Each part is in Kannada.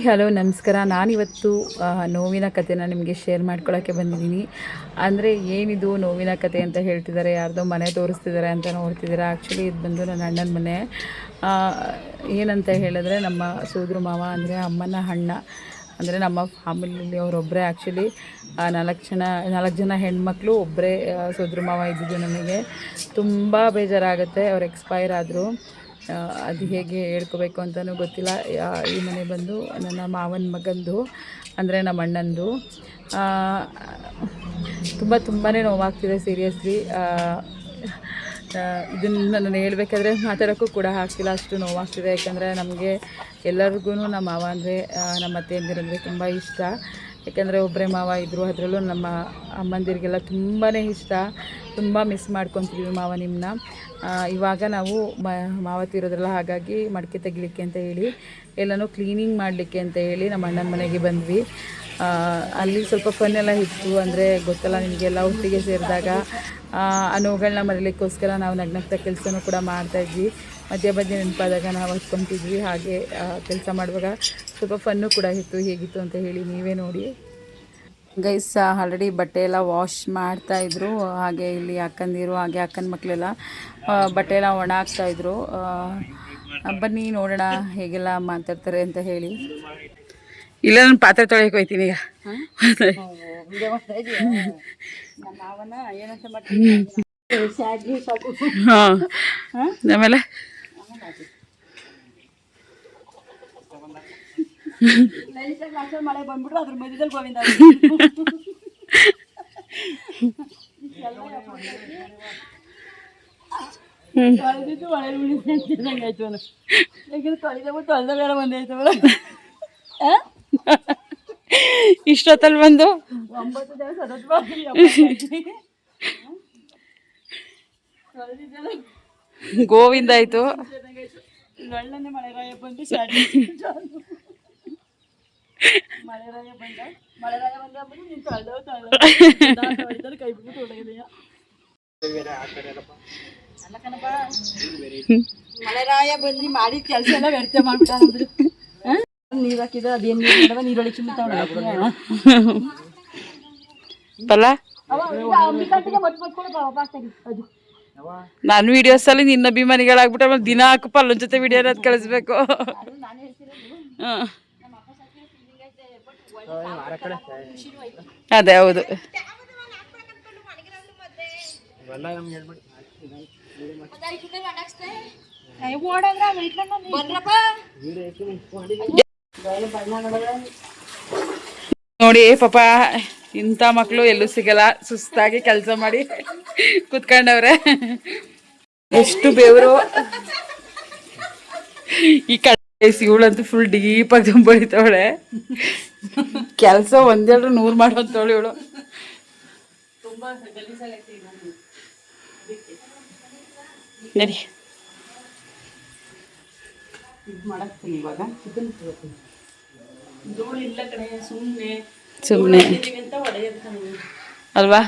ಹಲೋ ನಮಸ್ಕಾರ. ನಾನಿವತ್ತು ನೋವಿನ ಕಥೆನ ನಿಮಗೆ ಶೇರ್ ಮಾಡ್ಕೊಳ್ಳೋಕ್ಕೆ ಬಂದಿದ್ದೀನಿ. ಅಂದರೆ ಏನಿದು ನೋವಿನ ಕತೆ ಅಂತ ಹೇಳ್ತಿದ್ದಾರೆ, ಯಾರ್ದೋ ಮನೆ ತೋರಿಸ್ತಿದ್ದಾರೆ ಅಂತ ನೋಡ್ತಿದ್ದೀರಾ. ಆ್ಯಕ್ಚುಲಿ ಇದು ಬಂದು ನನ್ನ ಅಣ್ಣನ ಮನೆ. ಏನಂತ ಹೇಳಿದ್ರೆ ನಮ್ಮ ಸೋದರ ಮಾವ ಅಂದರೆ ಅಮ್ಮನ ಅಣ್ಣ, ಅಂದರೆ ನಮ್ಮ ಫ್ಯಾಮಿಲಿಯಲ್ಲಿ ಅವರೊಬ್ಬರೇ. ಆ್ಯಕ್ಚುಲಿ 4 ಜನ ಹೆಣ್ಮಕ್ಳು, ಒಬ್ಬರೇ ಸೋದರ ಮಾವ ಇದ್ದಿದ್ದು. ನನಗೆ ತುಂಬ ಬೇಜಾರಾಗುತ್ತೆ. ಅವ್ರು ಎಕ್ಸ್ಪೈರ್ ಆದರು. ಅದು ಹೇಗೆ ಹೇಳ್ಕೋಬೇಕು ಅಂತಲೂ ಗೊತ್ತಿಲ್ಲ. ಈ ಮನೆ ಬಂದು ನನ್ನ ಮಾವನ ಮಗಂದು, ಅಂದರೆ ನಮ್ಮ ಅಣ್ಣಂದು. ತುಂಬಾ ನೋವಾಗ್ತಿದೆ ಸೀರಿಯಸ್ಲಿ. ಇದನ್ನು ನಾನು ಹೇಳಬೇಕಾದ್ರೆ ಮಾತಾಡೋಕ್ಕೂ ಕೂಡ ಆಗ್ತಿಲ್ಲ, ಅಷ್ಟು ನೋವಾಗ್ತಿದೆ. ಯಾಕಂದರೆ ನಮಗೆ ಎಲ್ಲರಿಗೂ ನಮ್ಮ ಮಾವ ಅಂದರೆ ನಮ್ಮ ಅತ್ತೆಯಂದಿರಂದರೆ ತುಂಬ ಇಷ್ಟ. ಯಾಕಂದರೆ ಒಬ್ಬರೇ ಮಾವ ಇದ್ದರು, ಅದರಲ್ಲೂ ನಮ್ಮ ಅಮ್ಮಂದಿರಿಗೆಲ್ಲ ತುಂಬಾ ಇಷ್ಟ. ತುಂಬ ಮಿಸ್ ಮಾಡ್ಕೊತಿದ್ವಿ ಮಾವ ನಿಮ್ಮನ್ನ. ಇವಾಗ ನಾವು ಮಾವ ತೀರೋದ್ರಲ್ಲ, ಹಾಗಾಗಿ ಮಡಿಕೆ ತೆಗಿಲಿಕ್ಕೆ ಅಂತ ಹೇಳಿ, ಎಲ್ಲನೂ ಕ್ಲೀನಿಂಗ್ ಮಾಡಲಿಕ್ಕೆ ಅಂತ ಹೇಳಿ ನಮ್ಮ ಅಣ್ಣನ ಮನೆಗೆ ಬಂದ್ವಿ. ಅಲ್ಲಿ ಸ್ವಲ್ಪ ಫನ್ ಎಲ್ಲ ಇತ್ತು. ಅಂದರೆ ಗೊತ್ತಲ್ಲ ನಿಮಗೆಲ್ಲ, ಒಟ್ಟಿಗೆ ಸೇರಿದಾಗ ಆ ನೋವುಗಳನ್ನ ಮರೀಲಿಕ್ಕೋಸ್ಕರ ನಾವು ನಗ್ನಗ್ತಾ ಕೆಲಸನೂ ಕೂಡ ಮಾಡ್ತಾಯಿದ್ವಿ. ಮಧ್ಯ ನೆನಪಾದಾಗ ನಾವು ಹತ್ಕೊತಿದ್ವಿ. ಹಾಗೆ ಕೆಲಸ ಮಾಡುವಾಗ ಸ್ವಲ್ಪ ಫನ್ನು ಕೂಡ ಇತ್ತು. ಹೇಗಿತ್ತು ಅಂತ ಹೇಳಿ ನೀವೇ ನೋಡಿ. ಗೈಸ್ ಆಲ್ರೆಡಿ ಬಟ್ಟೆ ಎಲ್ಲ ವಾಶ್ ಮಾಡ್ತಾಯಿದ್ರು. ಹಾಗೆ ಇಲ್ಲಿ ಅಕ್ಕಂದಿರು, ಹಾಗೆ ಅಕ್ಕನ ಮಕ್ಕಳೆಲ್ಲ ಬಟ್ಟೆ ಎಲ್ಲ ಒಣ ಹಾಕ್ತಾಯಿದ್ರು. ಬನ್ನಿ ನೋಡೋಣ ಹೇಗೆಲ್ಲ ಮಾತಾಡ್ತಾರೆ ಅಂತ ಹೇಳಿ. ಇಲ್ಲ, ನಾನು ಪಾತ್ರೆ ತೊಳೆಯಕ್ಕೆ ಹೋಗ್ತೀನಿ ಈಗ. ಹಾಂ, ಆಮೇಲೆ ಮಳೆ ಬಂದ್ಬಿಟ್ರು, ಅದ್ರ ಮಧ್ಯದಲ್ಲಿ ಗೋವಿಂದ ತೊಳೆದಿದ್ದು ಮಳೆ ಉಳಿದಂಗೆ ಆಯ್ತು. ಯಾಕಂದ್ರೆ ತೊಳೆದ ಬೇರೆ ಬಂದಾಯ್ತವಲ್ಲ. ಇಷ್ಟೊತ್ತಲ್ಲಿ ಬಂದು 9 ದಿವಸ ಗೋವಿಂದ ಆಯ್ತು. ಒಳ್ಳೆ ಮಳೆರಾಯ ಬಂದು ಮಳೆರಾಯ ಬಂದ ನೀನು ಕೈ ಬಿಟ್ಟು ತೊಡಗಿದೆಯಾ ಅಲ್ಲ ಕಣಪ್ಪ. ಮಳೆರಾಯ ಬಂದು ಮಾಡಿದ ಕೆಲಸ ಎಲ್ಲ ವ್ಯರ್ಥ ಮಾಡ್ಬಿಟ್ಟ. ನೀರು ಹಾಕಿದ್ರೆ ಅದೇನು ನೀರು ನೀರೊಳಗೆ ನಾನು ವಿಡಿಯೋಸಲ್ಲಿ ನಿನ್ನ ಅಭಿಮಾನಿಗಳಾಗ್ಬಿಟ್ಟು ಆಮೇಲೆ ದಿನ ಹಾಕು ಪಲ್ಲೊಂದ್ ಜೊತೆ ವಿಡಿಯೋ ಅನ್ನೋದು ಕಳಿಸ್ಬೇಕು. ಅದೇ ಹೌದು. ನೋಡಿ ಪಾಪ, ಇಂಥ ಮಕ್ಕಳು ಎಲ್ಲೂ ಸಿಗಲ್ಲ. ಸುಸ್ತಾಗಿ ಕೆಲಸ ಮಾಡಿ ಕುತ್ಕೊಂಡವ್ರೆ. ಎಷ್ಟು ಬೇವರು ಈ ಇವಳಂತೂ ಫುಲ್ ಡೀಪಾಗಿ ತುಂಬಳಿತವಳೆ. ಕೆಲಸ ಒಂದೆರಡು 100 ಮಾಡೋಂತವಳು ಇವಳು. ನಡಿ ಸುಮ್ಮನೆ ಅಲ್ವಾ.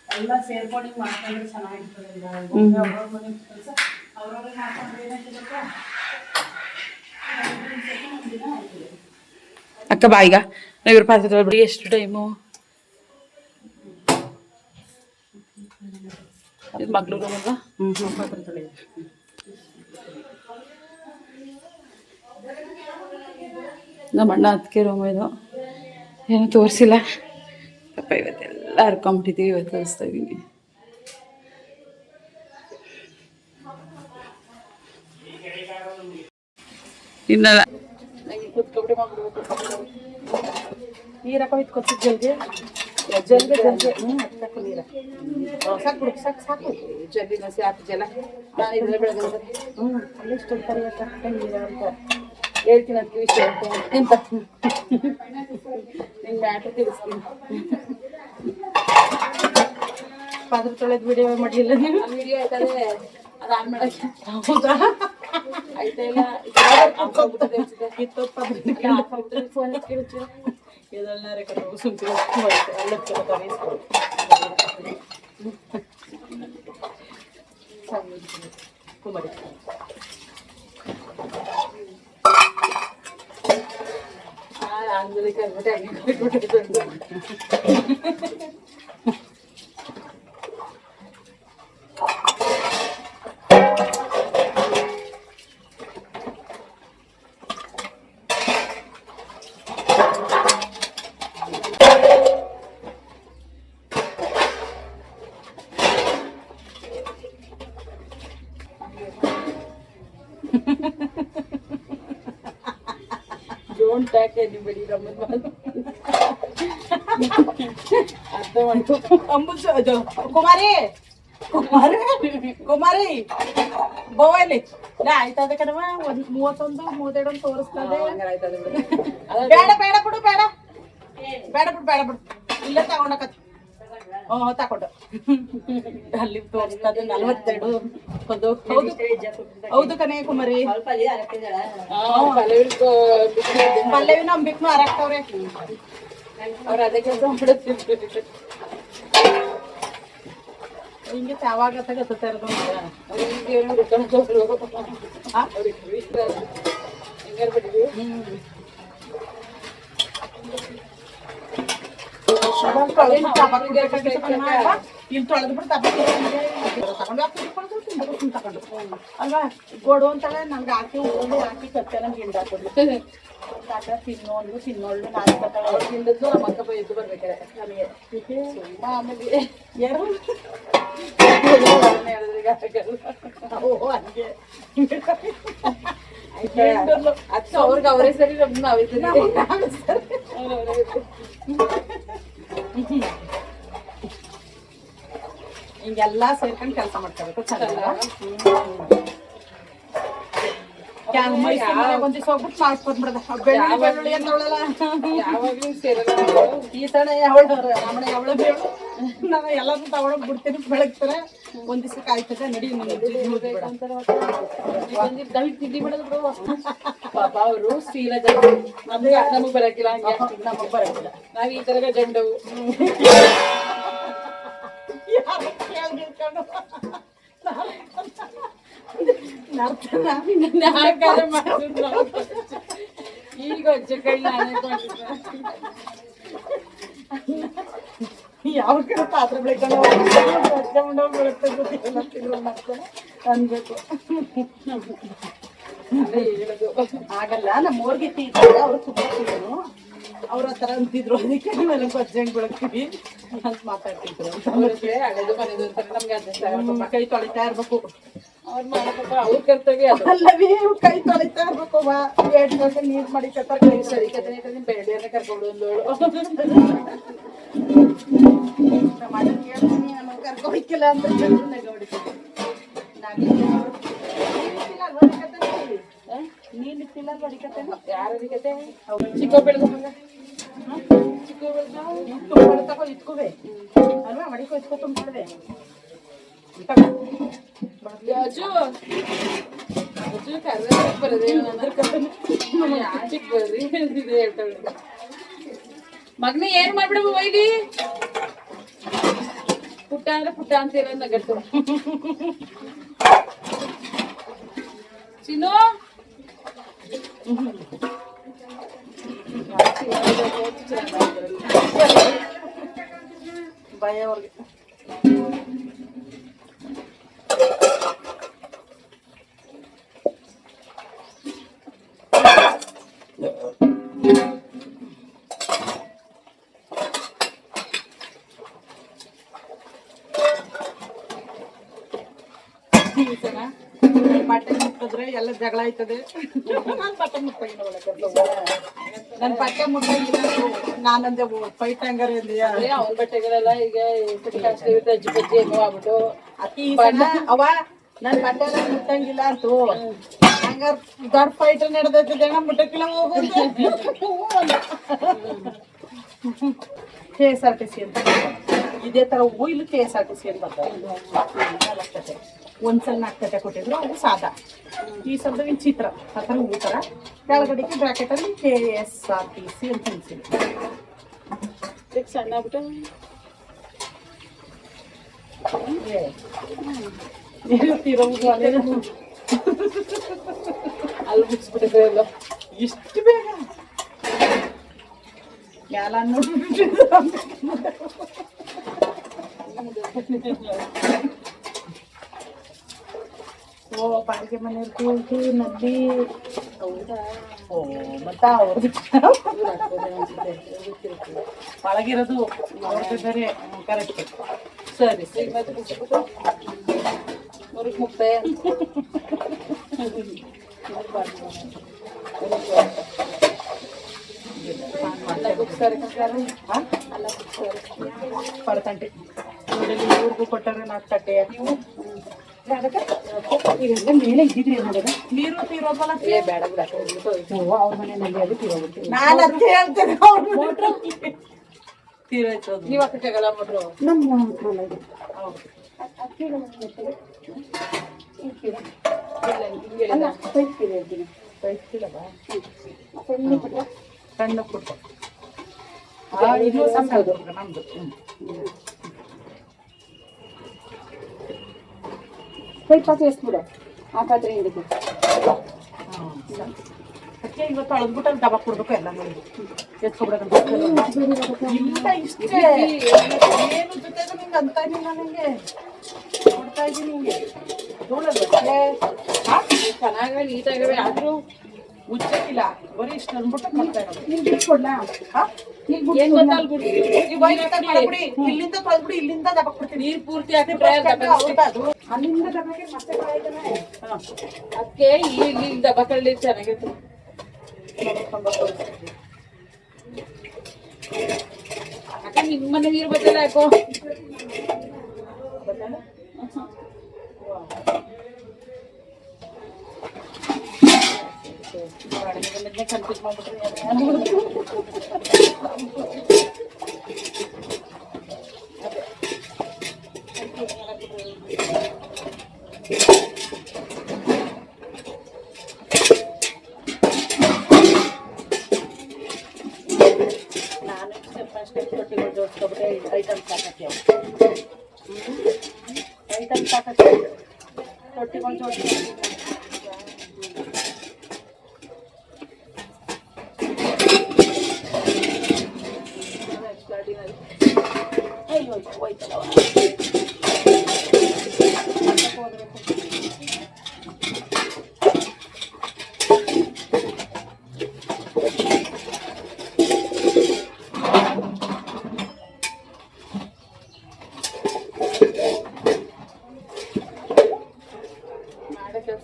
ಎಲ್ಲ ಸೇರ್ಕೊಂಡು ಮಾಡ್ಕೊಂಡ್ರೆ ಚೆನ್ನಾಗಿರ್ತದೆ. ಅಕ್ಕ ಬಾ ಈಗ ನಾವು ಇವ್ರ ಪಾತ್ರೆ ತೊಳ್ಬಿಡಿ. ಎಷ್ಟು ಟೈಮು? ಮಗಳು ಪಾತ್ರೆ ತೊಳೆ. ನಮ್ಮ ಅಣ್ಣ ಅದಕ್ಕೆ ರೂಮ್ ಇದು ಏನೂ ತೋರಿಸಿಲ್ಲ ಪಾಪ. ಇವತ್ತೆಲ್ಲ ಹರ್ಕೊಂಬಿಟ್ಟಿದ್ದೀವಿ, ಇವತ್ತು ತೋರಿಸ್ತಾ ಇದ್ದೀನಿ. ಇನ್ನಲ್ಲ ನೀರು ಹಾಕೋಯ್ತು ಕೊಚ್ಚಿದ ಜಲ್ಗೆ ಜಲ್ಗೆ ಸಾಕು ನೀರು ಸಾಕು ಬಿಡು, ಸಾಕು ಜಲ್ದಿ ನಸಿ ಹಾಕಿ ಜಲ. ನಾನು ಇದೆಲ್ಲ ಬೆಳಗ್ಗೆ ಅಲ್ಲೇ ಇಷ್ಟೊಂದು ನೀರು ಅಂತ ಹೇಳ್ತೀನಿ. ಅದಕ್ಕೆ ವಿಷಯ ಎಂತ ನಿನ್ನ ಮ್ಯಾಟ್ರ್ ತಿಳಿಸ್ತೀನಿ. ಪಾತ್ರೆ ತೊಳೆದು ವಿಡಿಯೋ ಮಾಡಲಿಲ್ಲ ನೀವು? ವಿಡಿಯೋ ಆಯ್ತದೆ, ಅದು ಆನ್ ಮಾಡೋಕ್ಕೆ. ಹೌದಾ? ಆಯ್ತಾ ಇಲ್ಲ ಫೋನ್ ಕೇಳ್ತೀರ ಇದೆಲ್ಲ ಸುಂಕಿ ಎಲ್ಲ ಆಂಧ್ರದಲ್ಲಿ ಕರ್ಬಿಟ್ಟು ಹಂಗೆ ಡೋಂಟ್ ಟ್ಯಾಕ್ ಎನಿಬಡಿ ನಮ್ಮದು ಅರ್ಥ ಮಾಡ್ಕೊ ಕುಮಾರಿ ಕುಮಾರಿ ಕುಮಾರಿ ಗೋವಾಲಿ ಆಯ್ತದ ಕಣವ 31 32 ತೋರಿಸ್ತದೆ. ಬೇಡ ಬೇಡ ಬಿಡು ಬೇಡ ಬೇಡ ಬಿಡು ಬೇಡ ಬಿಡು ಇಲ್ಲೇ ತಗೊಂಡಕತ್ ತಗೊಂಡು ಅಲ್ಲಿ ತೋರಿಸ್ತದೆ 42. ಹೌದು ಹೌದು ಕಣೆ ಕುಮಾರಿ. ಪಲ್ಲವಿ ನಮ್ ಬಿಕ್ನು ಅರಾಕ್ತವ್ರೆ ಅವ್ರ ಅದೇ ಕೆಲಸ ಮಾಡುತ್ತಿರ್ತಾರೆ. ಹಿಂಗೆ ಯಾವಾಗ ಗೊತ್ತಾ ಇರೋದು ಇಲ್ಲಿ ತೊಳೆದು ಬಿಟ್ಟು ತಗೊಂಡು ಅಲ್ವಾ ಗೋಡು ಅಂತಾಳೆ ನನ್ಗೆ ಹಾಕಿ ಉಳ್ಕೊಂಡು ಹಾಕಿ ಕತ್ತೆ ನಮ್ಗೆ ಹಿಂಡ್ ಹಾಕೋದು ತಿನ್ನೋಳು ನಾನು ಅವ್ರು ಹಿಂಡದ್ದು ನಮ್ಮ ಅಕ್ಕ ಎದ್ದು ಬರ್ಬೇಕಾರೆ ನಮಗೆ ಆಮೇಲೆ ಯಾರು ಅಕ್ಕ ಅವ್ರಿಗೆ ಅವರೇ ಸರಿ ನಮ್ಗೆ ನಾವೇ ಸರಿ. ಹಿಂಗೆಲ್ಲ ಸೇರ್ಕೊಂಡು ಕೆಲಸ ಮಾಡ್ಕೋಬೇಕು ಚೆನ್ನಾಗಿ. ಒಂದಿವ್ಸ ಹೋಗ್ಬಿಟ್ಟು ಮಾಡ್ಸ್ಕೊಟ್ಬಿಡದ ಬೆಳ್ಳುಳ್ಳಿ ಅಂತವಳಲ್ಲ ಯಾವಾಗ್ಲೂ ಸೇರಲ್ಲ. ಈ ಸಲ ಯಾವಳು ನಮ್ಮನೆ ಯಾವಳ ಬೇಳು ನಾವು ಎಲ್ಲರೂ ತಗೊಳಕ್ ಬಿಡ್ತೀನಿ ಬೆಳಗ್ತಾರೆ ಒಂದ್ ದಿವ್ಸ ಕಾಯ್ತದೆ ನಡಿ ತಿಂಡಿ ಮಾಡೋದು ಪಾಪ ಅವರು ಸ್ಟೀಲ ಜಂಡ ನಮಗ್ ಬರಕಿಲ್ಲ ಹಂಗೆ ನಮಗ್ ಬರಕಿಲ್ಲ. ನಾವ್ ಈ ತರ ಜಂಡವು ಈಗ ಅಜ್ಜ ಕೈ ನಾನೇ ಯಾವ ಕಡೆ ಪಾತ್ರೆ ಬೆಳ್ಕೊಂಡು ಅನ್ಬೇಕು. ಆಗಲ್ಲ ನಮ್ಮ ಊರ್ಗಿತ್ತಿ ಇದ್ದಾರೆ ಅವ್ರು ತುಂಬಾ ತಿಂದ್ರು ಅವ್ರ ಹತ್ರ ಅಂತಿದ್ರು ಅದಕ್ಕೆ ನಾವೆಲ್ಲ ಗೊಜ್ಜಂಗ್ ಬೆಳಗ್ತೀವಿ ಅಂತ ಮಾತಾಡ್ತಿದ್ರು. ಹಳೆದು ಮನೆದು ಅಂತಾರೆ ನಮ್ಗೆ ಅದನ್ನ ಕೈ ತೊಳಿತಾ ಇರ್ಬೇಕು ಅವ್ರು ಮಾಡಪ್ಪ ಅವ್ರ ಕರ್ತವ್ಯ ಅಲ್ಲವೇ ಕೈ ತೊಳಿತಾ ಇರ್ಬೇಕು. 2 ಗಂಟೆ ನೀರ್ ಮಾಡಿ ಕತ್ತಾರ ಕೈ ಸರಿ ಕತೆ ಬೆಳೆಯನ್ನ ಕರ್ಕೊಂಡು ಒಂದೋಳು ಕರ್ಕೊ ಹೋಯ್ಕಿಲ್ಲ ಅಂತ ಹೊಡಿತೀವಿ. ನೀನ್ ಇತ್ತಿಲ್ಲ ಹೊಡಿಕತ್ತೆ ಯಾರ ಕತೆ ಚಿಕ್ಕ ಬೆಳೆದ ಚಿಕ್ಕ ಬೆಳೆದ ತಗೋ ಇಟ್ಕೋವೆ ಅಲ್ವಾ ಮಡಿಕೋ ಇಟ್ಕೊ ತುಂಬಿಡ್ವೆ. ಅಜ್ಜು ಅಜ್ಜು ಕರ್ರ ಬರದೆ ಅದ್ರ ಚಿಕ್ಕ ಬರ್ರಿ ಹೇಳ್ತಿದೆ ಹೇಳ್ತಾಳೆ. ಮಗನ ಏನ್ ಮಾಡ್ಬಿಡಬ ವೈಲಿ ಪುಟ್ಟ ಅಂದ್ರೆ ಪುಟ್ಟ ಅಂತೀರ ನಗಟ್ಟು ಚಿನ್ನು ಭಯ ಅವ್ರಿಗೆ. ಬಟ್ಟೆ ಮುಟ್ಟಿದ್ರೆ ಎಲ್ಲ ಜಗಳ ಆಯ್ತದೆ. ನಾನು ಬಟ್ಟೆ ಮುಟ್ಟಂಗಿಲ್ಲ ನನ್ ಬಟ್ಟೆ ಮುಟ್ಟಂಗಿಲ್ಲ ನಾನಂದೆ ಫೈಟ್ ಹಂಗಾರ ಅವನ ಬಟ್ಟೆಗಳೆಲ್ಲ ಈಗ ಅಜ್ಜಿ ಬಜ್ಜಿ ಏನೋ ಆಗ್ಬಿಟ್ಟು ಅತಿ ಅವ ನನ್ ಬಟ್ಟೆ ಮುಟ್ಟಂಗಿಲ್ಲ ಅಂತು ಹಂಗಾರ ದೊಡ್ಡ ಫೈಟ್ ನಡೆದೈತದೆ ಮುಟ್ಟಕ್ಕಿಲ್ಲ ಹೋಗೋದು. KSRTC ಅಂತ ಇದೇ ತರ ಇಲ್ಲಿ KSRTC ಅಂತ ಬರ್ತದೆ. ಒಂದ್ಸಲ 4 ಕತೆ ಕೊಟ್ಟಿದ್ರು ಅದು ಸಾದಾ. ಈ ಸಲದ ವಿಚಿತ್ರ ಆ ಥರ ಹೂ ಥರ ಕೆಳಗಡೆಗೆ ಬ್ರಾಕೆಟಲ್ಲಿ KSRTC ಅಂತ ಅನ್ಸಿದೆ. ಸಣ್ಣ ಆಗ್ಬಿಟ್ಟು ಅಲ್ಲಿ ಮುಗಿಸ್ಬಿಟ್ಟಿದ್ರೆ ಎಲ್ಲ ಇಷ್ಟು ಬೇಗ ಮ್ಯಾಲ ನೋಡ್ಬಿಟ್ಟು ಓ ಬಾಡಿಗೆ ಮನೆ ಕೂತು ನದಿ ಹೌದಾ? ಓ ಮತ್ತ ಅವ್ರದ್ದು ಒಳಗಿರೋದು ಅವ್ರದ್ದು ಬೇರೆ ಕರೆಕ್ಟ್. ಸರಿ ಸರಿ ಮುರುಕ್ ಮುಕ್ತೆ ಪರ್ತಂಟೆ ಊರಿಗೂ ಕೊಟ್ಟಾರೆ 4 ತಟ್ಟೆ. ನೀವು ಇವೆಲ್ಲ ಮೇಲೆ ಇದ್ದಿದ್ರಿ ನೋಡೋದು ನೀರು ತೀರೋದಲ್ಲ ಬೇಡ ಬಿಡ ಅವ್ರ ಮನೆಯಲ್ಲಿ ಅದು ತೀರೋಗ್ಬಿಟ್ಟು ನಾನು ಅಂತ ಹೇಳ್ತೇನೆ ಅವ್ರ ತೀರೋಯ್ತು. ನೀವು ಹಾಕಕ್ಕಾಗಲ್ಲ ಮೋಟ್ರು? ನಮ್ಮ ಹೌದು ಸಣ್ಣ ಪುಟ್ಟ ಇನ್ನೂ ಸಣ್ಣದು ನಮ್ದು. ಸ್ವಲ್ಪ ಸೇರಿಸ್ಬಿಡು ಆ ಪಾತ್ರೆ ಹಿಂದಕ್ಕೆ. ಅದಕ್ಕೆ ಇವತ್ತು ಅಳದ್ಬಿಟ್ಟು ಅಲ್ಲಿ ದಬಾಕ್ ಕೊಡ್ಬೇಕು ಎಲ್ಲ ನೋಡಿ ಎತ್ಕೊಬಿಡೋದು. ಇಲ್ಲ ಇಷ್ಟೇ ಏನು ಜೊತೆಗೆ ನಿಂಗೆ ಅಂತ ಇದ್ದೀನಿ ನನಗೆ ಕೊಡ್ತಾ ಇದ್ದೀನಿ ನಿಂಗೆ ಚೆನ್ನಾಗವೆ ನೀಟಾಗವೆ ಆದ್ರೂ ಉಚ್ಚಕ್ಕಿಲ್ಲ ಬರೀ ಇಷ್ಟು ಅಂದ್ಬಿಟ್ಟು ಮಾಡ್ತಾ ಇರೋದು. ನಿಮ್ಗೆ ಕೊಡ್ಲಾ? ಇಲ್ಲಿಂದ ತೊಳ್ಬಿಡಿ ಇಲ್ಲಿಂದ ದಬಾಕ್ ಬಿಡ್ತೀನಿ. ನೀರ್ ಪೂರ್ತಿ ಅದು ಅಲ್ಲಿಂದ ದಬಾಕೆ ಮತ್ತೆ ಅದಕ್ಕೆ ಇಲ್ಲಿ ದಬಕಳ್ಳಿ ಚೆನ್ನಾಗಿತ್ತು. ಅಕ್ಕ ನಿಮ್ಮ ಮನೆ ನೀರು ಬತ್ತಲ್ಲ ಯಾಕೋ ಕನ್ಫ್ಯೂಸ್ ಮಾಡ್ಬಿಟ್ರಿ. ನಾನು ಸ್ಟೆಪ್ ತೊಟ್ಟಿಗಳು ಜೋಡಿಸ್ಕೊಬಿಟ್ರೆ ಐಟಮ್ಸ್ ಹಾಕಕ್ಕೆ ಐಟಮ್ಸ್ ಹಾಕಕ್ಕೆ ತೊಟ್ಟಿಗಳು ಜೋಡಿಸ್ಕೊಂಡು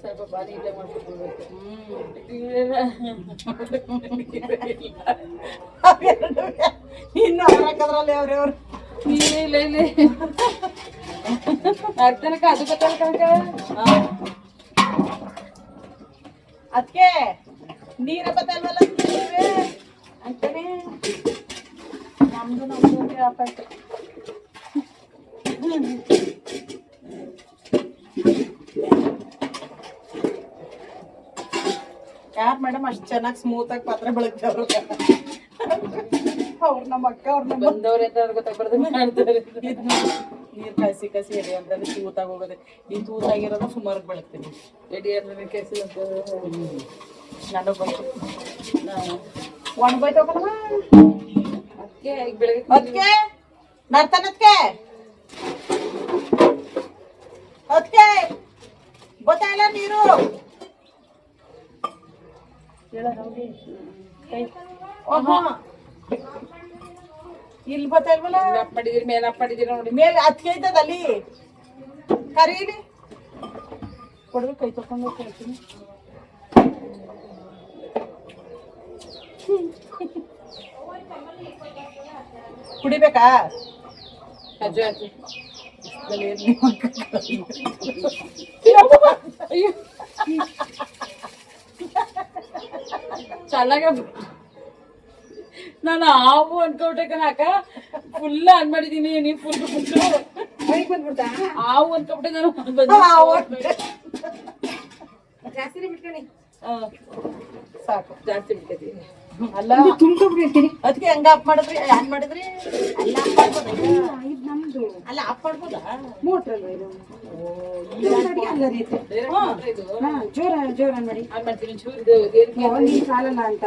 ಸ್ವಲ್ಪ ಬಾರಿ ಇಲ್ಲ ಮಾಡ್ಕೊಳ್ಬೇಕು. ಇನ್ನು ಹಾಕದ್ರಲ್ಲಿ ಅವ್ರವ್ರು ಇಲ್ಲ ಇಲ್ಲ ಅರ್ಥನಕ ಅದು ಗೊತ್ತಲ್ಲ ಕನಕ. ಅದಕ್ಕೆ ನೀರ ಬತ್ತಲ್ವಲ್ಲ ಅಂತಾನೆ ನಮ್ದು ವ್ಯಾಪಾರ. ಯಾರು ಮೇಡಮ್ ಅಷ್ಟು ಚೆನ್ನಾಗಿ ಸ್ಮೂತ್ ಆಗಿ ಪಾತ್ರೆ ಬೆಳಗ್ತವ್ರು ಅವ್ರು ನಮ್ಮ ಅಕ್ಕ ಅವ್ರನ್ನ ಬಂದವ್ರೆ ಅಂತ ಗೊತ್ತಾಗ್ಬಾರ್ದು ಮಾಡ್ತಾರೆ. ನೀರು ಕಾಯಿಸಿ ಕಾಯಿಸಿ ಎಡೆ ಅಂತಂದ್ರೆ ತೂತಾಗಿ ಹೋಗೋದೆ. ಈ ತೂತಾಗಿರೋದು ಸುಮಾರು ಬೆಳಗ್ತೀನಿ ಎಡಿ ಅಂದ್ರೆ ಕೆಸಿ ಅಂತ ನನಗೆ ಬಂತು ಒಣಗೋಯ್ತೋಕಲ್ವ ಅದಕ್ಕೆ ಈಗ ಬೆಳಗ್ಗೆ ಅದಕ್ಕೆ ನರ್ತನಕ್ಕೆ ಅದಕ್ಕೆ ಗೊತ್ತಾಯಿಲ್ಲ ನೀರು ಇಲ್ಲಿ ಗೊತ್ತಾಯಿಲ್ವಲ್ಲ. ಅಪ್ಪಡಿದಿರಿ ಮೇಲೆ ಅಪ್ಪಡಿದಿರಿ ನೋಡಿ ಮೇಲೆ ಅದಕ್ಕೆ ಐತದ ಅಲ್ಲಿ ಕರೀಲಿ ಕೊಡ್ಬೇಕು. ಕೈ ತಕೊಂಡು ಕೊಡ್ತೀನಿ. ಕುಡಿಬೇಕಾ? ಅಜ್ಜು ಅಜ್ಜು ಚೆನ್ನಾಗ ನಾನು ಹಾವು ಅನ್ಕೊಂಡೆ ಕಣಕ ಫುಲ್ ಆನ್ ಮಾಡಿದೀನಿ. ನೀವು ಫುಲ್ ಬಂದ್ಬಿಡ್ತಾ ಹಾವು ಅನ್ಕೊಂಡೆ ನಾನು. ಜಾಸ್ತಿ ಬಿಟ್ಕೊಳ್ಳಿ ಸಾಕು. ಜಾಸ್ತಿ ಬಿಡ್ತೀನಿ ಅಲ್ಲ ತುಂಬ್ಕೊಂಡ್ಬಿಟ್ಟಿರ್ತೀನಿ. ಅದಕ್ಕೆ ಹೆಂಗ ಆಫ್ ಮಾಡಿದ್ರಿ ಹ್ಯಾಂಗ್ ಮಾಡಿದ್ರಿ? ಅಲ್ಲ ಆಫ್ ಮಾಡ್ಬೋದ? ನಮ್ದು ಅಲ್ಲ ಆಫ್ ಮಾಡ್ಬೋದಾ? ಮೋಟ್ರ್ ಅಲ್ವಾ ಇದು? ಜೋರ ಜೋರ ಮಾಡಿ ಆನ್ ಮಾಡ್ತೀನಿ ಚೂರು ಸಾಲಲ್ಲ ಅಂತ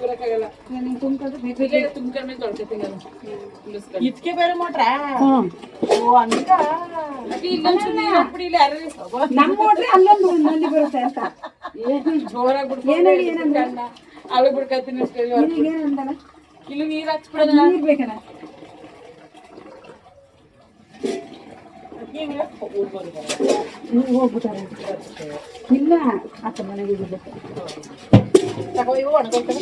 ಬರಕ್ಕಾಗಲ್ಲ ನೀನು ತುಂಬ್ಕೊಂಡ್ರೆ ತುಂಬ್ಕೊಂಡ್ಮೇಲೆ ತೊಳ್ಕೊತೀನಿ ಇದಕ್ಕೆ ಬೇರೆ ಮಾಡ್ರ ಓ ಅಂತ ಹಾಕ್ಬಿಡಿ ಇಲ್ಲ ಯಾರು ನಮ್ಮ ನೋಡ್ರಿ ಅಲ್ಲೊಂದು ನಲ್ಲಿ ಬರುತ್ತೆ ಅಂತ ಜೋರಾಗಿ ಬಿಡ್ಕೊಂಡು ಅವಳು ಬಿಡ್ಕೊತೀನಿ ಅಷ್ಟೇ ಏನಂದಣ ಇಲ್ಲಿ ನೀರು ಹಚ್ಬಿಡೋಣ ನೀರು ಬೇಕಣ್ಣ ಹೋಗ್ಬಿಟ್ಟಾರೆ ಇಲ್ಲ ಆತ ಮನೆಗೆ ತಗೋ ಇವು ಒಣಗೋಗ್ತವೆ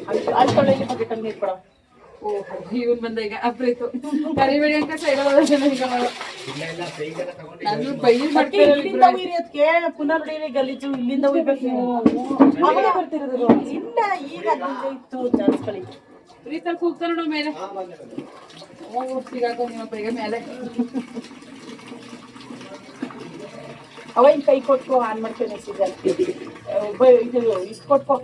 ಅಲ್ಲಿ ತೊಳೆಯಲ್ಲಿ ಬಕೆಟಲ್ಲಿ ನೀರು ಕೊಡೋ ಇವನ್ ಬಂದ ಈಗ ಅಪ್ರೀತು ಕರಿಬೇಡಿ ಅಂತ ಸೈಡ್ ನಾನು ಬೈಲಿ ಮಾಡ್ತೀನಿ ಇಲ್ಲಿಂದ ಉಯ್ಯೋದಕ್ಕೆ ಪುನಃ ನೋಡಿ ಗಲೀಜು ಇಲ್ಲಿಂದ ಉಯ್ಬೇಕು ಅವಾಗ ಬರ್ತಿರೋದು ಇಲ್ಲ ಈಗ ಅಲ್ಲಿಂದ ಇತ್ತು ಜಾಸ್ತಿ ಪ್ರೀತಲ್ಲಿ ಕೂಗ್ತಾರ ನೋಡು ಮೇಲೆ ಸಿಗಾಕೋ ನಿಮ್ಮ ಬೈಗ ಮೇಲೆ ಅವ ಇನ್ ಕೈ ಕೊಟ್ಕೋ ಆನ್ ಮಾಡ್ತೇನೆ ಸೀಸನ್ ಇದು ಇಷ್ಟು ಕೊಟ್ಕೋ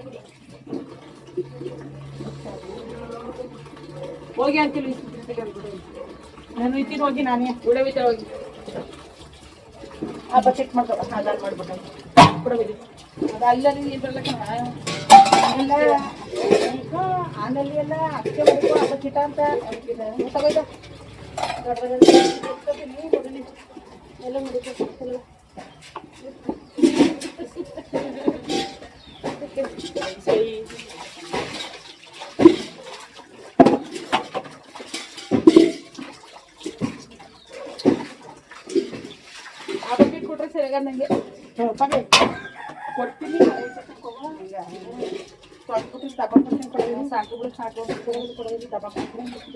ಹೋಗಿ ಅಂತೀವಿ ನಾನು ಇತ್ತೀನಿ ಹೋಗಿ ನಾನೇ ಉಡವಿತ ಹೋಗಿ ಆ ಬಕೆಟ್ ಮಾಡ್ಕೊ ಅದಾನ್ ಮಾಡ್ಬಿಟ್ಟು ಕೊಡಬೇಡಿ ಅದು ಅಲ್ಲಲ್ಲಿ ನೀರು ಬರ್ಲಕ್ಕ ಆನಲ್ಲಿ ಎಲ್ಲ ಅಷ್ಟೇ ಮಾಡ್ಕೊ ಆ ಬಕೆಟ ಅಂತ ತಗೋಯ್ತು ಎಲ್ಲ ಮಾಡಿಲ್ಲ ಸರಿ ಆ ಬಕೆಟ್ ಕೊಟ್ರೆ ಸರಿಯಾಗ ನಂಗೆ ಕೊಡ್ತೀನಿ ತೊಳ್ಬಿಟ್ಟು ತಗೊಂಡ್ಬಿಟ್ಟು ಕೊಡೋದು ಸಾಕು ಬಿಡು ಸಾಕು ಕೊಡೋದು ತಗೊಂಡ್ಬಿಟ್ಟು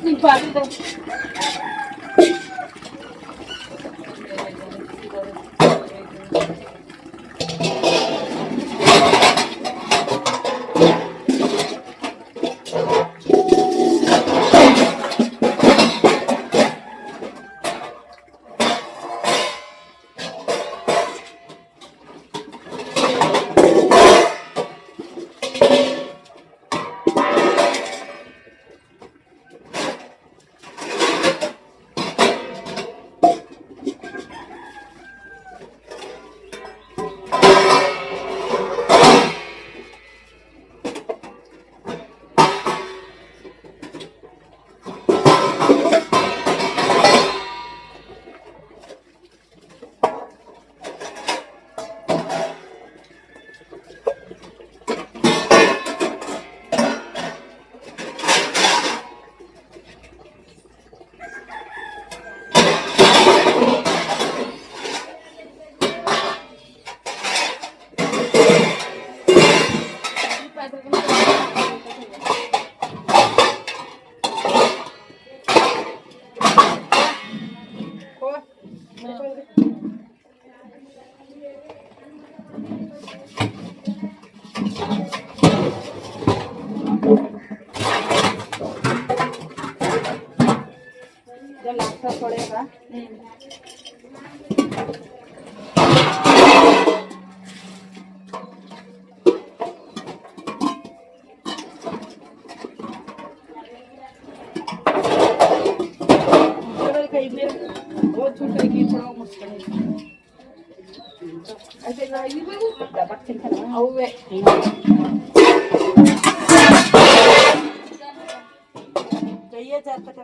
ನೀನು ಬಾರಿದ ಕೊಳೆಗ ಕೈ ಮೇಲೆ ಓ ಚೂಟೈ ಕಿ ಥೋड़ा ಮುಸ್ಕಣೆ ಅದೆಲ್ಲ ಇವು ದಬಕ್ ತಿಂತಾನ ಅವೇ ಕೈಯೇ ಜಾರ್ತಕ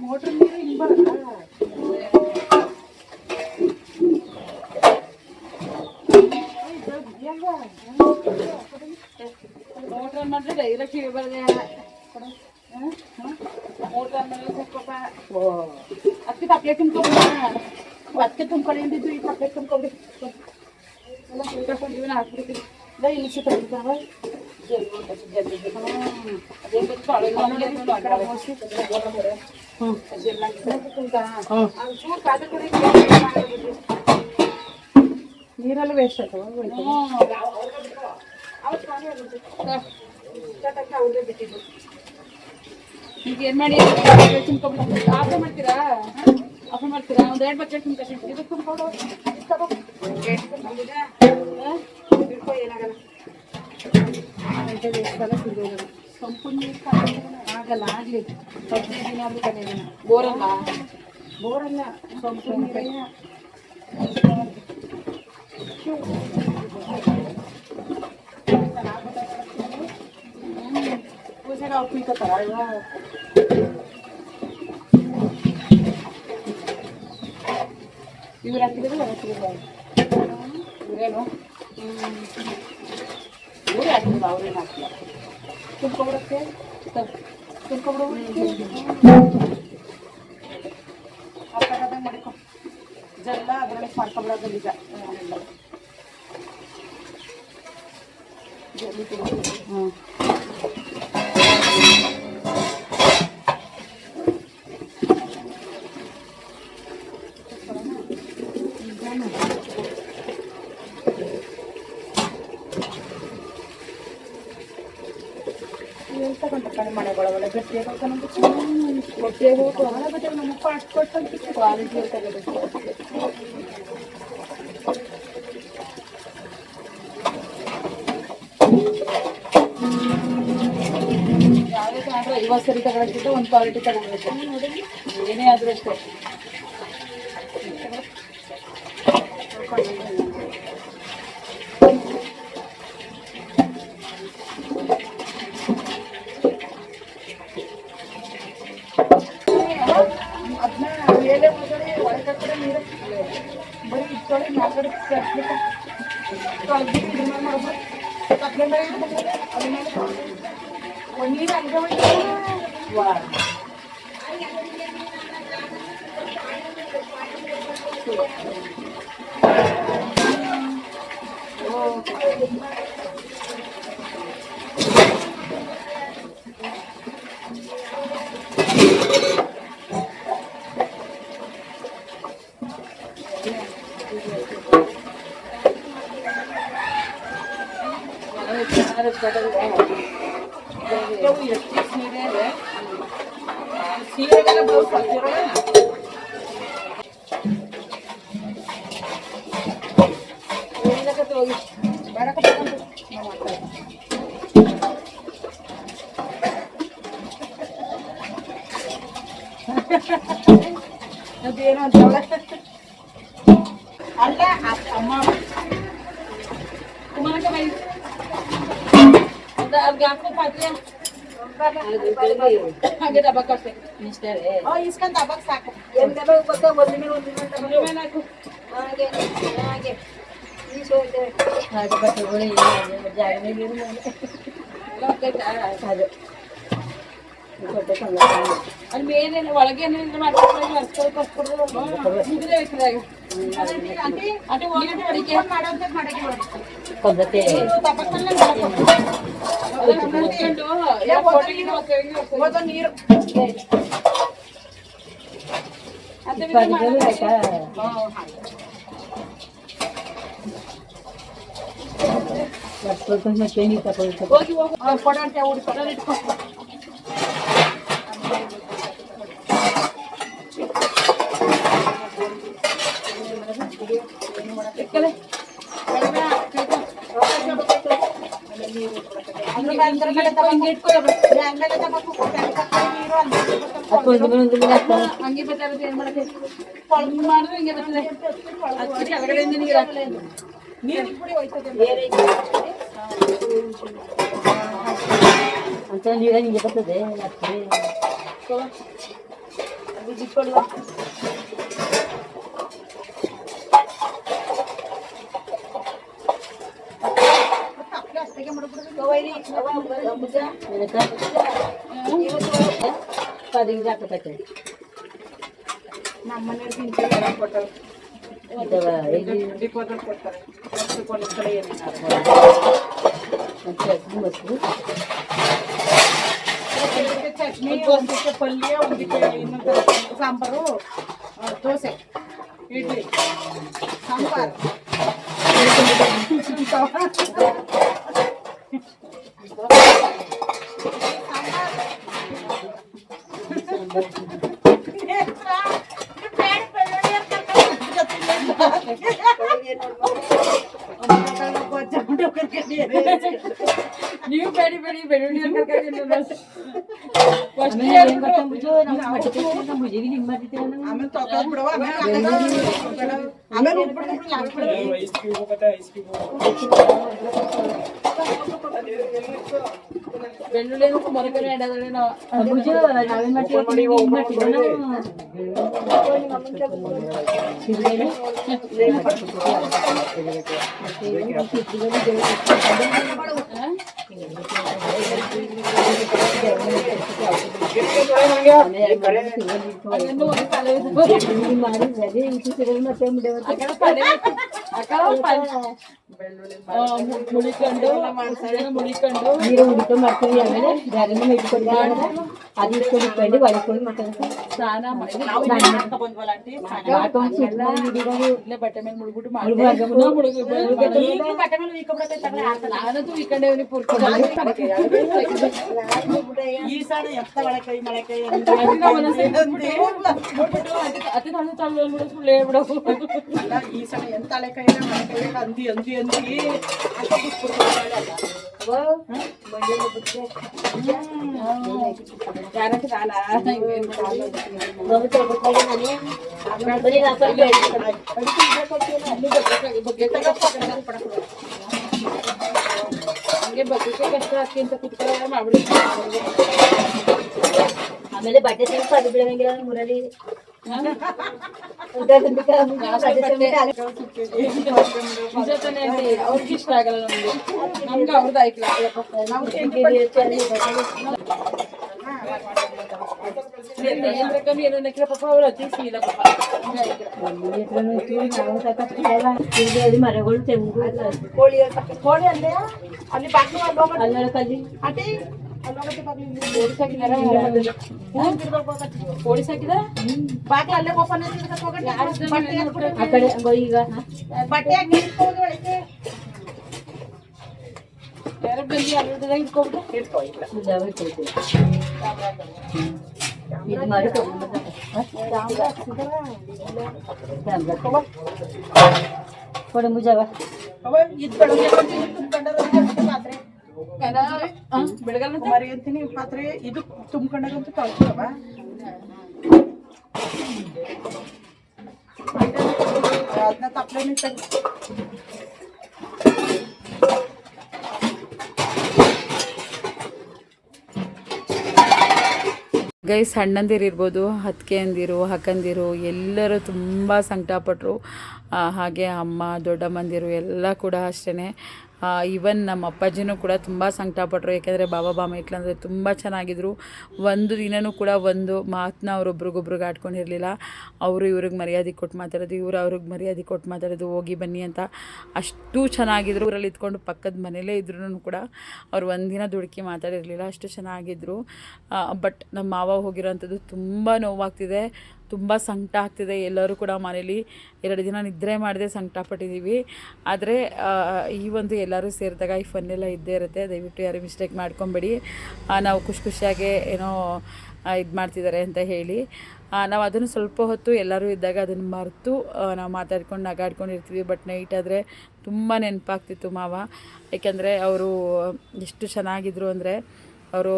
ಮೋಟ್ರ್ ನೀರು ಹಿಂಗೆ ಬರಲ್ಲ. ಮೋಟ್ರ್ ಮಾಡಿದ್ರೆ ಡೈರೆಕ್ಟ್ ಇಳಿ ಬರದೆ ಮೋಟ್ರ್ ಮೇಲೆ ಸ್ವಲ್ಪ ಅದಕ್ಕೆ ತಪ್ಪಲೆ ತುಂಬ್ಕೊಬಿಡ, ಅದಕ್ಕೆ ತುಂಬ್ಕೊಳ್ಳಿ ಅಂದಿದ್ದು ಈ ತಪ್ಪಲೆ ತುಂಬ್ಕೊಬಿಡಿ ಎಲ್ಲ ತಿಳ್ಕೊಂಡಿವಿ ಹಾಕ್ಬಿಡ್ತೀವಿ. ಇಳಿಸಿ ತೆಗಿತಾವ ನೀರೆಲ್ಲ ವೇಸ್ಟ್ ಆಗ್ತವ. ಈಗ ಏನು ಮಾಡಿ ತುಂಬ್ಕೊಬಿಟ್ಟು ಆಫ್ ಮಾಡ್ತೀರಾ? ಆಫ್ ಮಾಡ್ತೀರಾ? ಒಂದು 2 ಬಕೆಟ್ ತುಂಬ್ಕೊಂಡು ಇದು ತುಂಬ್ಕೊಂಡು ಏನಾಗಲ್ಲ. ಸಂಪೂರ್ಣ ನೀರು ಆಗಲ್ಲ, ಆಗಲಿ 10 ದಿನ ಆದ್ರೂ ಕಲಿಯೋಣ. ಬೋರಲ್ಲ ಬೋರಲ್ಲ, ಸಂಪೂರ್ಣ ನೀರೇ. ಪೂಜೆಗೆ ಅವ್ರು ಕುಯ್ಕೋತಾರ ಇವ್ರು ಹಾಕಿದ್ರು ಇವರೇನು ಇವರೇ ಹಾಕಿದ್ರು, ಅವ್ರೇನು ಹಾಕಿಲ್ಲ. ತುಂಬ್ಕೊಬಿಡಕ್ಕೆ ತುಂಬ್ಕೊಬಿಡು ಅರ್ಥಾಗದಂಗೆ ಮಾಡಿಕೊ. ಜಲ್ಲ ಅದರೊಳಗೆ ಮಾಡ್ಕೊಬಿಡೋದು ನಿಜ. ಹ್ಞೂ ತಗೊಂಡ ಕಡಿಮೆ ಮನೆಗೊಳಗಡೆ ಗಟ್ಟಿಯಾಗಿ ಗಟ್ಟಿಯಾಗಿ ಹೋಗು ಹೊರ ಬಟ್ಟೆ ನಮ್ಮ ಪಾಟ್ ಕೊಟ್ಟು ಕ್ವಾಲಿಟಿ ತೆಗೆದು ಯಾವುದೇ ತಗೊಂಡ್ರೆ 50 ಸರಿ ತಗೊಳಕ್ಕಿಂತ ಒಂದು ಕ್ವಾಲಿಟಿ ತಗೊಳ್ಬೇಕು. ಏನೇ ಆದರೂ ಅಷ್ಟೇ. ಅದನ್ನ ಮೇಲೆ ಒಳಗಡೆ ಒಳಗಡೆ ನೀರು ಬರೀ ಇಟ್ಕೊಳ್ಳಿ ಮ್ಯಾಲ್ಗಡೆ ಮಾಡ್ಬೋದು. ಕಪ್ಪೆ ಮೇಲೆ ಇಟ್ಕೊಂಡ್ರೆ ಅದ್ರ ಮೇಲೆ ಒಂದು ನೀರು ಹಂಗೆ ಸೀರೆಗೆಲ್ಲ ಬ್ಲೌಸ್ ಹಾಕ್ತಿರೋಣ. ಹೋಗಿ ಬೇಡಕ್ಕ ನಾವು ಮಾಡ್ತಾ ಅದೇನು ಅಂತವಳ ಅಲ್ಲ ಅಮ್ಮ ಕುಮಾರಕ್ಕೆ ಬೈ ಅವ್ರಿಗೆ ಹಾಕೋ ಪಾತ್ರೆ ಹಾಗೆ ಡಬ್ಬಕ್ಕೆ ಅಷ್ಟೇ ಇಸ್ಕೊಂಡು ಡಬ್ಬಕ್ಕೆ ಸಾಕು. ಏನು ಡಬ್ಬಕ್ಕೆ ಗೊತ್ತಾ? ಒಂದಿನ ಹಾಕು ಹಾಗೆ ಹಾಗೆ ಅಲ್ಲಿ ಮೇಲೇನು ಒಳಗೇನು ನೀರು ಹೋಗಿ ಹೋಗಿ ಕೊಡಂತೆ ಹುಡುಗ ಇಟ್ಕೊ. ಹಂಗೆ ಬರ್ತಾ ಏನ್ ಮಾಡಕ್ಕೆ ಮಾಡಿದ್ರೆ ಹಿಂಗೆ ಬರ್ತದೆ ಅದಕ್ಕೆ ಕೆಳಗಡೆಯಿಂದ ನೀರು ಹಾಕ್ತದೆ ಅಂತ ನೀರ ಹಿಂಗೆ ಬರ್ತದೆ ನಮ್ಮನೆಯವ್ರಿಗೆ ಕೊಟ್ಟರು ಡಿಪೋದಲ್ಲಿ ಕೊಡ್ತಾರೆ ಒಂದು ಕಡೆ ಚಟ್ನಿ ಒಂದಕ್ಕೆ ಪಲ್ಯ ಒಂದಕ್ಕೆ ಇನ್ನೊಂದು ಸಾಂಬಾರು ದೋಸೆ ಇಡ್ಲಿ ಸಾಂಬಾರು ನೀವು ಬೇಡಿ ಬೇಡಿ ಬೆಳ್ಳುಳ್ಳಿ ಆಮೇಲೆ ತಗೊಂಡ್ಬಿಡವ ಆಮೇಲೆ ಬೆಳ್ಳುಳ್ಳಿ ಮೊರಕನೆ ಇಡೋದ್ರೆ ನಾವು ನಾವೇನ್ ಮಾಡ್ತೀವಿ ಮುಳಿಕೊಂಡು ನೀರು ಉಡಿಕೊಂಡು ಮಾಡ್ತೀವಿ ಆಮೇಲೆ ಜಾರಿನ ಇಟ್ಕೊಂಡು ಅದು ಇಟ್ಕೊಂಡು ಒಳಕೊಂಡು ಮಾಡ್ತಾರೆ ಸ್ನಾನ ಮಾಡಿ ಇಲ್ಲೇ ಬಟ್ಟೆ ಮೇಲೆ ಮುಳುಗ್ಬಿಟ್ಟು ನಾನಂತೂ ಈ ಕಡೆ ಈ ಸೈಡ್ ಎತ್ತ ಮಳೆಕೈ ಅತಿ ತಳ್ಳು ತಳ್ಳು ಸುಳ್ಳು ಹೇಳ್ಬಿಡೋದು ಈ ಸಲ ಎಂತ ಹಳೆಕೈ ಮಳೆಕೈ ಅಂದಿ ಅಂದಿ ಅಂದಿ ಯಾರಂತ ಕಾಲ ಹಂಗೆ ಬಗ್ಗೆ ಕಷ್ಟ ಹಾಕಿ ಅಂತ ಕುತ್ಕೊಳ್ಳೋ ಮಾಡ್ಬಿಡಿ ಆಮೇಲೆ ಬಟ್ಟೆ ಸ್ವಲ್ಪ ಅದು ಬಿಡಂಗಿಲ್ಲ ಊರಲ್ಲಿ ಅವ್ರಿಗೆ ಇಷ್ಟ ಆಗಲ್ಲ ನಮ್ಗೆ ಅವ್ರದ್ದು ಆಯ್ಕಲ್ಲ ಏನಕ್ಕೆ ಪಾಪ ಅವ್ರು ಅತಿ ಇಲ್ಲ ಪಾಪ ಮರಗಳು ತೆಂಗು ಕೋಳಿ ಅಲ್ಲೇ ಅಲ್ಲಿ ಬಾಗ್ಲು ಅಲ್ಲಳ ಕಲ್ಲಿ ಕೋಳಿ ಸಾಕಿದಾರ ಬಾಗ್ಲು ಅಲ್ಲೇ ಓಪನ್ ಆ ಕಡೆ ಈಗ ಬಟ್ಟೆ ಯಾರು ಬಂದು ಅಲ್ಲದಾಗ ಇಟ್ಕೊಬಿಟ್ಟು ಇದು ಮಾಡಿ ಕೊಡ ಮುಜಾವ ಬೆಳಗಲ್ಲ ಮರಿ ಅಂತೀನಿ ಪಾತ್ರೆ ಇದು ತುಂಬ್ಕೊಂಡಾಗಂತೂ ತೊಳ್ಕೊಳವ ಅದನ್ನ ತಪ್ಪಲೇನೆ ಗೈಸ್ ಅಣ್ಣಂದಿರು ಇರ್ಬೋದು ಅತ್ತಿಗೆಯಂದಿರು ಅಕ್ಕಂದಿರು ಎಲ್ಲರೂ ತುಂಬ ಸಂಕಟಪಟ್ಟರು ಹಾಗೆ ಅಮ್ಮ ದೊಡ್ಡಮ್ಮಂದಿರು ಎಲ್ಲ ಕೂಡ ಅಷ್ಟೇ ಈವನ್ ನಮ್ಮ ಅಪ್ಪಾಜಿನೂ ಕೂಡ ತುಂಬ ಸಂಕಟಪಟ್ಟರು ಯಾಕೆಂದರೆ ಬಾಬಾ ಬಾಮ ಅಂದರೆ ತುಂಬ ಚೆನ್ನಾಗಿದ್ರು ಒಂದು ದಿನವೂ ಕೂಡ ಒಂದು ಮಾತನ್ನ ಅವರೊಬ್ರಿಗೊಬ್ರಿಗೆ ಆಡ್ಕೊಂಡಿರಲಿಲ್ಲ ಅವರು ಇವ್ರಿಗೆ ಮರ್ಯಾದೆ ಕೊಟ್ಟು ಮಾತಾಡೋದು ಇವರು ಅವ್ರಿಗೆ ಮರ್ಯಾದೆ ಕೊಟ್ಟು ಮಾತಾಡೋದು ಹೋಗಿ ಬನ್ನಿ ಅಂತ ಅಷ್ಟು ಚೆನ್ನಾಗಿದ್ರು ಊರಲ್ಲಿ ಇದ್ಕೊಂಡು ಪಕ್ಕದ ಮನೇಲೇ ಇದ್ರೂ ಕೂಡ ಅವ್ರು ಒಂದಿನ ದುಡುಕಿ ಮಾತಾಡಿರಲಿಲ್ಲ ಅಷ್ಟು ಚೆನ್ನಾಗಿದ್ದರು ಬಟ್ ನಮ್ಮ ಮಾವ ಹೋಗಿರೋಂಥದ್ದು ತುಂಬ ನೋವಾಗ್ತಿದೆ ತುಂಬ ಸಂಕಟ ಆಗ್ತಿದೆ ಎಲ್ಲರೂ ಕೂಡ ಮನೇಲಿ 2 ದಿನ ನಿದ್ರೆ ಮಾಡದೆ ಸಂಕಟಪಟ್ಟಿದ್ದೀವಿ ಆದರೆ ಈ ಒಂದು ಎಲ್ಲರೂ ಸೇರಿದಾಗ ಈ ಫನ್ನೆಲ್ಲ ಇದ್ದೇ ಇರುತ್ತೆ ದಯವಿಟ್ಟು ಯಾರು ಮಿಸ್ಟೇಕ್ ಮಾಡ್ಕೊಬೇಡಿ ನಾವು ಖುಷಿಯಾಗೆ ಏನೋ ಇದು ಮಾಡ್ತಿದ್ದಾರೆ ಅಂತ ಹೇಳಿ ನಾವು ಅದನ್ನು ಸ್ವಲ್ಪ ಹೊತ್ತು ಎಲ್ಲರೂ ಇದ್ದಾಗ ಅದನ್ನು ಮರೆತು ನಾವು ಮಾತಾಡ್ಕೊಂಡು ನಗಾಡ್ಕೊಂಡಿರ್ತೀವಿ. ಬಟ್ ನೈಟ್ ಆದರೆ ತುಂಬ ನೆನಪಾಗ್ತಿತ್ತು ಮಾವ. ಏಕೆಂದರೆ ಅವರು ಎಷ್ಟು ಚೆನ್ನಾಗಿದ್ರು ಅಂದರೆ ಅವರು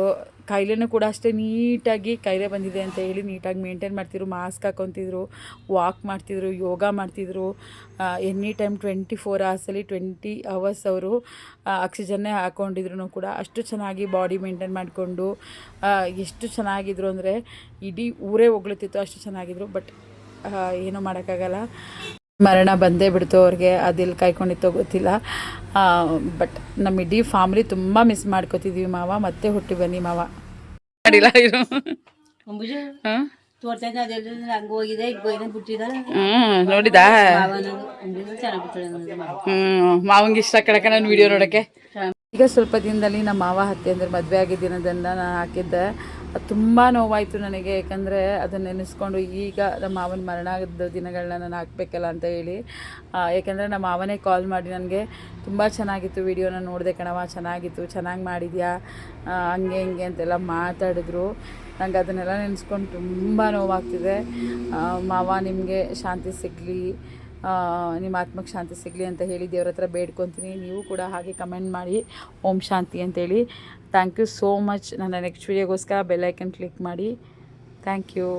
ಕಾಯಿಲೆನೂ ಕೂಡ ಅಷ್ಟೇ ನೀಟಾಗಿ ಕಾಯಿಲೆ ಬಂದಿದೆ ಅಂತ ಹೇಳಿ ನೀಟಾಗಿ ಮೇಂಟೈನ್ ಮಾಡ್ತಿದ್ರು. ಮಾಸ್ಕ್ ಹಾಕ್ಕೊತಿದ್ರು, ವಾಕ್ ಮಾಡ್ತಿದ್ರು, ಯೋಗ ಮಾಡ್ತಿದ್ರು. ಎನಿ ಟೈಮ್ 24 ಅವರ್ಸಲ್ಲಿ 20 ಅವರ್ಸ್ ಅವರು ಆಕ್ಸಿಜನ್ನೇ ಹಾಕ್ಕೊಂಡಿದ್ರು ಕೂಡ ಅಷ್ಟು ಚೆನ್ನಾಗಿ ಬಾಡಿ ಮೇಂಟೈನ್ ಮಾಡಿಕೊಂಡು ಎಷ್ಟು ಚೆನ್ನಾಗಿದ್ರು ಅಂದರೆ ಇಡೀ ಊರೇ ಹೊಗಳುತ್ತಿತ್ತು, ಅಷ್ಟು ಚೆನ್ನಾಗಿದ್ರು. ಬಟ್ ಏನೂ ಮಾಡೋಕ್ಕಾಗಲ್ಲ, ಮರಣ ಬಂದೇ ಬಿಡ್ತು ಅವ್ರಿಗೆ. ಅದೆಲ್ಲಿ ಕಾಯ್ಕೊಂಡಿತ್ತೋ ಗೊತ್ತಿಲ್ಲ. ಬಟ್ ನಮ್ಮ ಇಡೀ ಫ್ಯಾಮ್ಲಿ ತುಂಬ ಮಿಸ್ ಮಾಡ್ಕೋತಿದ್ವಿ ಮಾವ. ಮತ್ತೆ ಹುಟ್ಟಿ ಬನ್ನಿ ಮಾವ. ಮಾಡಿಲ್ಲ ಇದು ಹಾಂ ತೋರ್ತಾ ಅದೆಲ್ಲ ಹಂಗೆ ಹೋಗಿದೆ, ಈಗ ಬಿಟ್ಟಿದ್ದಾರೆ. ನೋಡಿದಾ? ಚೆನ್ನಾಗಿ ಮಾವಂಗೆ ಇಷ್ಟ ಕಡಕ ನಾನು ವಿಡಿಯೋ ನೋಡೋಕ್ಕೆ. ಈಗ ಸ್ವಲ್ಪ ದಿನದಲ್ಲಿ ನಮ್ಮ ಮಾವ ಹತ್ತಿ ಅಂದರೆ ಮದುವೆ ಆಗಿದ್ದ ದಿನದಿಂದ ನಾನು ಹಾಕಿದ್ದೆ. ಅದು ತುಂಬ ನೋವಾಯಿತು ನನಗೆ. ಯಾಕಂದರೆ ಅದನ್ನು ನೆನೆಸ್ಕೊಂಡು ಈಗ ನಮ್ಮ ಮಾವನ ಮರಣ ಆಗಿದ್ದ ದಿನಗಳನ್ನ ನಾನು ಹಾಕಬೇಕಲ್ಲ ಅಂತ ಹೇಳಿ. ಯಾಕೆಂದರೆ ನಮ್ಮ ಮಾವನೇ ಕಾಲ್ ಮಾಡಿ ನನಗೆ ತುಂಬ ಚೆನ್ನಾಗಿತ್ತು ವಿಡಿಯೋನ ನೋಡಿದೆ ಕಣವ, ಚೆನ್ನಾಗಿತ್ತು, ಚೆನ್ನಾಗಿ ಮಾಡಿದ್ಯಾ, ಹಂಗೆ ಹಿಂಗೆ ಅಂತೆಲ್ಲ ಮಾತಾಡಿದ್ರು. ನಂಗೆ ಅದನ್ನೆಲ್ಲ ನೆನೆಸ್ಕೊಂಡು ತುಂಬ ನೋವಾಗ್ತಿದೆ. ಮಾವ ನಿಮಗೆ ಶಾಂತಿ ಸಿಗಲಿ, ನಿಮ್ಮ ಆತ್ಮಕ್ಕೆ ಶಾಂತಿ ಸಿಗಲಿ ಅಂತ ಹೇಳಿ ದೇವ್ರ ಹತ್ರ ಬೇಡ್ಕೊತೀನಿ. ನೀವು ಕೂಡ ಹಾಗೆ ಕಮೆಂಟ್ ಮಾಡಿ ಓಂ ಶಾಂತಿ ಅಂತೇಳಿ. Thank you so much. ನನ್ನ ನೆಕ್ಸ್ಟ್ ವೀಡಿಯೋಗೋಸ್ಕರ ಬೆಲ್ ಐಕನ್ ಕ್ಲಿಕ್ ಮಾಡಿ. Thank you.